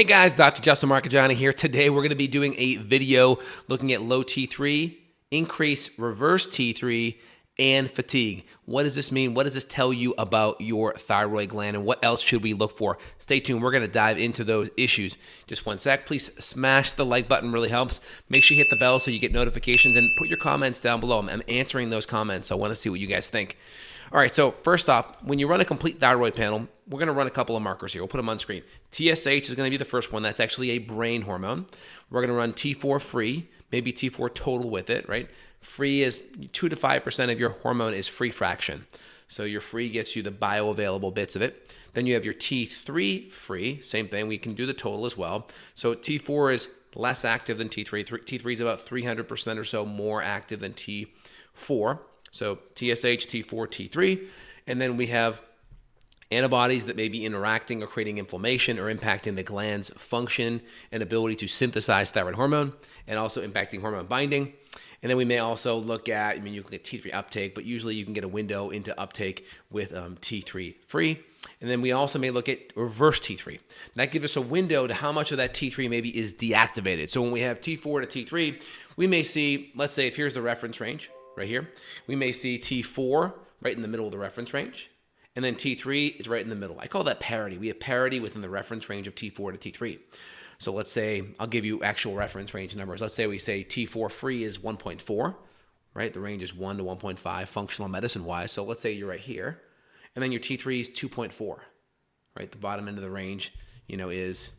Hey guys, Dr. Justin Marchegiani here. Today we're going to be doing a video looking at low T3, increase reverse T3, and fatigue. What does this mean? What does this tell you about your thyroid gland, and what else should we look for? Stay tuned. We're going to dive into those issues. Just one sec. Please smash the like button. Really helps. Make sure you hit the bell so you get notifications, and put your comments down below. I'm answering those comments, so I want to see what you guys think. All right, so first off, when you run a complete thyroid panel, we're going to run a couple of markers here. We'll put them on screen. TSH is going to be the first one. That's actually a brain hormone. We're going to run T4 free, maybe T4 total with it, right? Free is 2 to 5% of your hormone is free fraction. So your free gets you the bioavailable bits of it. Then you have your T3 free, same thing. We can do the total as well. So T4 is less active than T3. T3 is about 300% or so more active than T4. So TSH, T4, T3, and then we have antibodies that may be interacting or creating inflammation or impacting the gland's function and ability to synthesize thyroid hormone, and also impacting hormone binding. And then we may also look at, you can get T3 uptake, but usually you can get a window into uptake with T3 free. And then we also may look at reverse T3. That gives us a window to how much of that T3 maybe is deactivated. So when we have T4 to T3, we may see, let's say if here's the reference range, right here, we may see T4 right in the middle of the reference range, and then T3 is right in the middle. I call that parity. We have parity within the reference range of T4 to T3. So let's say, I'll give you actual reference range numbers. Let's say we say T4 free is 1.4, right? The range is 1 to 1.5 functional medicine-wise. So let's say you're right here, and then your T3 is 2.4, right? The bottom end of the range, is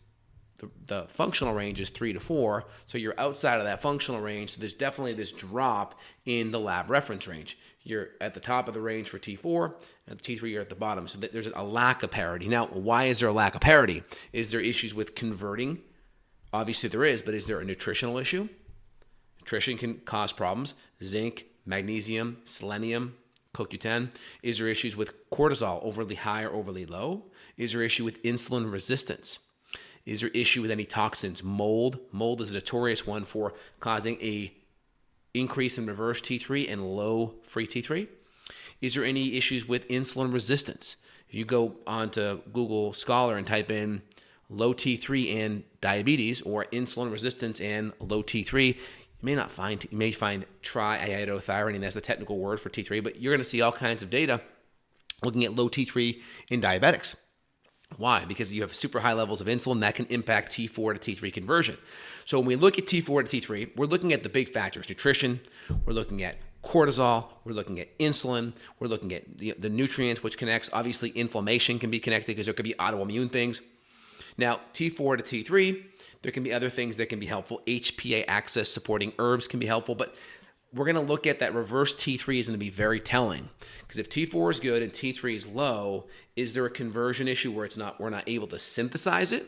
the functional range is 3 to 4, so you're outside of that functional range, so there's definitely this drop in the lab reference range. You're at the top of the range for T4, and T3 you're at the bottom, so there's a lack of parity. Now, why is there a lack of parity? Is there issues with converting? Obviously there is, but is there a nutritional issue? Nutrition can cause problems. Zinc, magnesium, selenium, CoQ10. Is there issues with cortisol, overly high or overly low? Is there issue with insulin resistance? Is there issue with any toxins? Mold. Mold is a notorious one for causing a increase in reverse T3 and low free T3. Is there any issues with insulin resistance? If you go onto Google Scholar and type in low T3 and diabetes, or insulin resistance and low T3, you may find triiodothyronine. That's the technical word for T3, but you're going to see all kinds of data looking at low T3 in diabetics. Why? Because you have super high levels of insulin that can impact T4 to T3 conversion. So when we look at T4 to T3, we're looking at the big factors: nutrition, we're looking at cortisol, we're looking at insulin, we're looking at the nutrients, which connects. Obviously, inflammation can be connected because there could be autoimmune things. Now, T4 to T3, there can be other things that can be helpful. HPA axis supporting herbs can be helpful, but we're going to look at that reverse T3 is going to be very telling, because if T4 is good and T3 is low, is there a conversion issue where we're not able to synthesize it?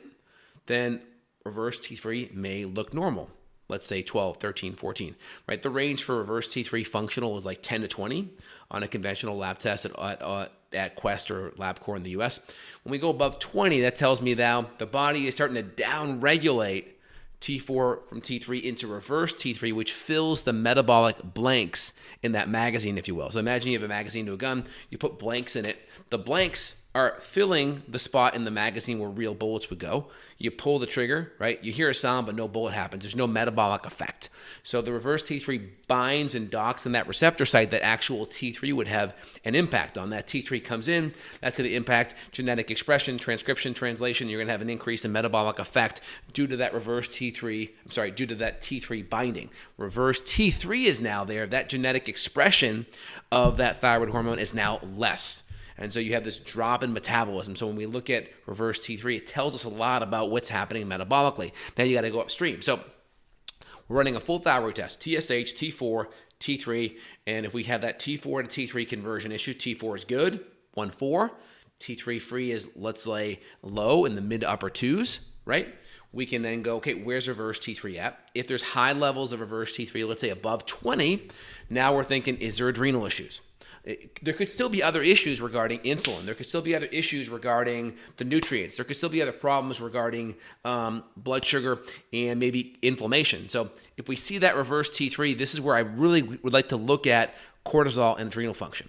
Then reverse T3 may look normal. Let's say 12, 13, 14, right? The range for reverse T3 functional is like 10 to 20 on a conventional lab test at Quest or LabCorp in the US. When we go above 20, that tells me now the body is starting to down-regulate T4 from T3 into reverse T3, which fills the metabolic blanks in that magazine, if you will. So imagine you have a magazine to a gun, you put blanks in it. The blanks are filling the spot in the magazine where real bullets would go. You pull the trigger, right? You hear a sound, but no bullet happens. There's no metabolic effect. So the reverse T3 binds and docks in that receptor site that actual T3 would have an impact on. That T3 comes in, that's going to impact genetic expression, transcription, translation. You're going to have an increase in metabolic effect due to that due to that T3 binding. Reverse T3 is now there. That genetic expression of that thyroid hormone is now less. And so you have this drop in metabolism. So when we look at reverse T3, it tells us a lot about what's happening metabolically. Now you got to go upstream. So we're running a full thyroid test: TSH, T4, T3. And if we have that T4 to T3 conversion issue, T4 is good, 1.4. T3 free is, let's say, low in the mid to upper 2s, right? We can then go, okay, where's reverse T3 at? If there's high levels of reverse T3, let's say above 20, now we're thinking, is there adrenal issues? There could still be other issues regarding insulin. There could still be other issues regarding the nutrients. There could still be other problems regarding blood sugar and maybe inflammation. So if we see that reverse T3, this is where I really would like to look at cortisol and adrenal function.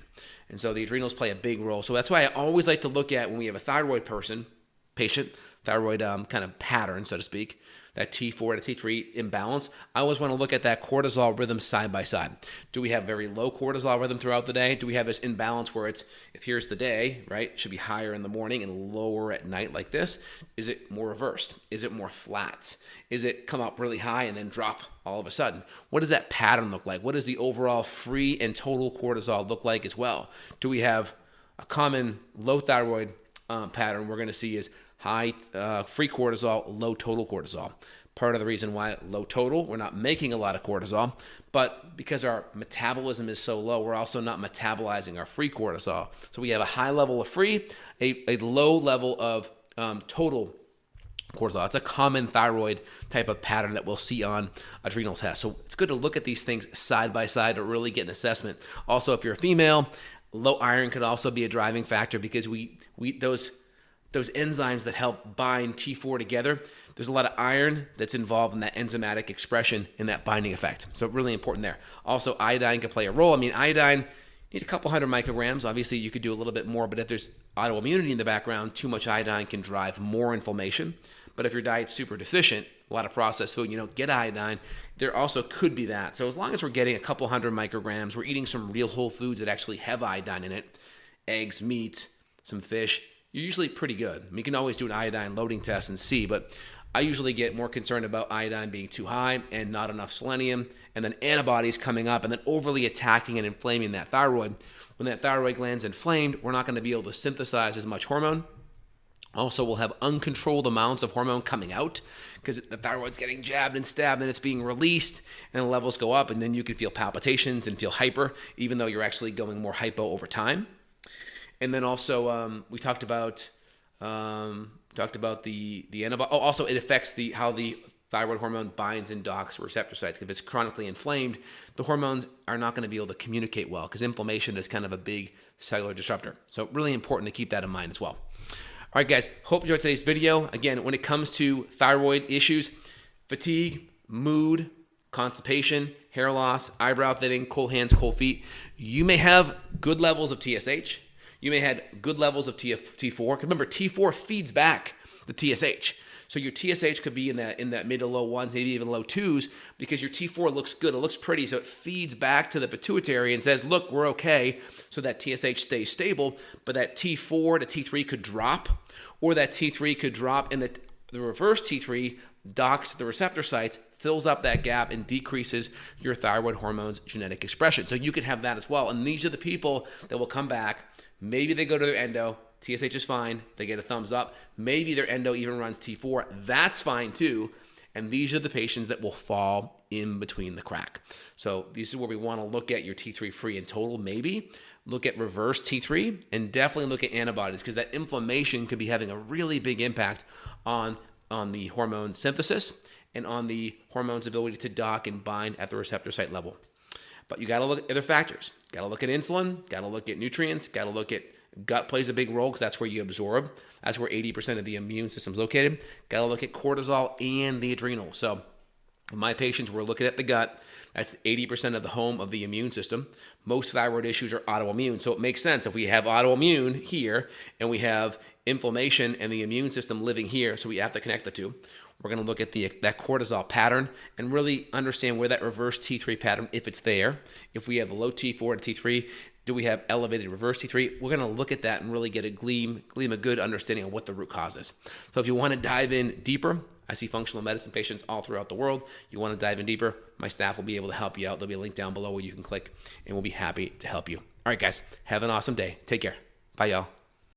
And so the adrenals play a big role. So that's why I always like to look at, when we have a thyroid patient, kind of pattern, so to speak, that T4 to T3 imbalance, I always want to look at that cortisol rhythm side by side. Do we have very low cortisol rhythm throughout the day? Do we have this imbalance where it's, if here's the day, right, it should be higher in the morning and lower at night like this? Is it more reversed? Is it more flat? Is it come up really high and then drop all of a sudden? What does that pattern look like? What does the overall free and total cortisol look like as well? Do we have a common low thyroid pattern we're going to see is high free cortisol, low total cortisol. Part of the reason why low total, we're not making a lot of cortisol, but because our metabolism is so low, we're also not metabolizing our free cortisol. So we have a high level of free, a low level of total cortisol. It's a common thyroid type of pattern that we'll see on adrenal tests. So it's good to look at these things side by side to really get an assessment. Also, if you're a female, low iron could also be a driving factor because those enzymes that help bind T4 together, there's a lot of iron that's involved in that enzymatic expression and that binding effect. So really important there. Also, iodine can play a role. I mean, iodine, you need a couple hundred micrograms. Obviously, you could do a little bit more, but if there's autoimmunity in the background, too much iodine can drive more inflammation. But if your diet's super deficient, a lot of processed food, you don't get iodine, there also could be that. So as long as we're getting a couple hundred micrograms, we're eating some real whole foods that actually have iodine in it, eggs, meat, some fish, you're usually pretty good. I mean, you can always do an iodine loading test and see, but I usually get more concerned about iodine being too high and not enough selenium, and then antibodies coming up and then overly attacking and inflaming that thyroid. When that thyroid gland's inflamed, we're not going to be able to synthesize as much hormone. Also, we'll have uncontrolled amounts of hormone coming out because the thyroid's getting jabbed and stabbed and it's being released and the levels go up, and then you can feel palpitations and feel hyper, even though you're actually going more hypo over time. And then also we talked about the antibody. Oh, also it affects how the thyroid hormone binds and docks receptor sites. If it's chronically inflamed, the hormones are not going to be able to communicate well because inflammation is kind of a big cellular disruptor. So really important to keep that in mind as well. All right, guys, hope you enjoyed today's video. Again, when it comes to thyroid issues, fatigue, mood, constipation, hair loss, eyebrow thinning, cold hands, cold feet, you may have good levels of TSH. You may have good levels of T4. Remember, T4 feeds back the TSH. So your TSH could be in that mid to low ones, maybe even low twos, because your T4 looks good. It looks pretty, so it feeds back to the pituitary and says, look, we're okay. So that TSH stays stable, but that T4 to T3 could drop, or that T3 could drop, and the reverse T3 docks to the receptor sites, fills up that gap, and decreases your thyroid hormone's genetic expression. So you could have that as well. And these are the people that will come back. Maybe they go to their endo, TSH is fine, they get a thumbs up. Maybe their endo even runs T4, that's fine too. And these are the patients that will fall in between the crack. So this is where we want to look at your T3 free and total, maybe. Look at reverse T3, and definitely look at antibodies, because that inflammation could be having a really big impact on the hormone synthesis and on the hormone's ability to dock and bind at the receptor site level. But you got to look at other factors. Got to look at insulin, got to look at nutrients, got to look at gut plays a big role because that's where you absorb. That's where 80% of the immune system is located. Got to look at cortisol and the adrenal. So in my patients, we're looking at the gut. That's 80% of the home of the immune system. Most thyroid issues are autoimmune. So it makes sense if we have autoimmune here and we have inflammation and the immune system living here, so we have to connect the two. We're going to look at that cortisol pattern and really understand where that reverse T3 pattern, if it's there. If we have a low T4 to T3, do we have elevated reverse T3? We're going to look at that and really get a gleam a good understanding of what the root cause is. So if you want to dive in deeper, I see functional medicine patients all throughout the world. You want to dive in deeper, my staff will be able to help you out. There'll be a link down below where you can click, and we'll be happy to help you. All right, guys, have an awesome day. Take care. Bye, y'all.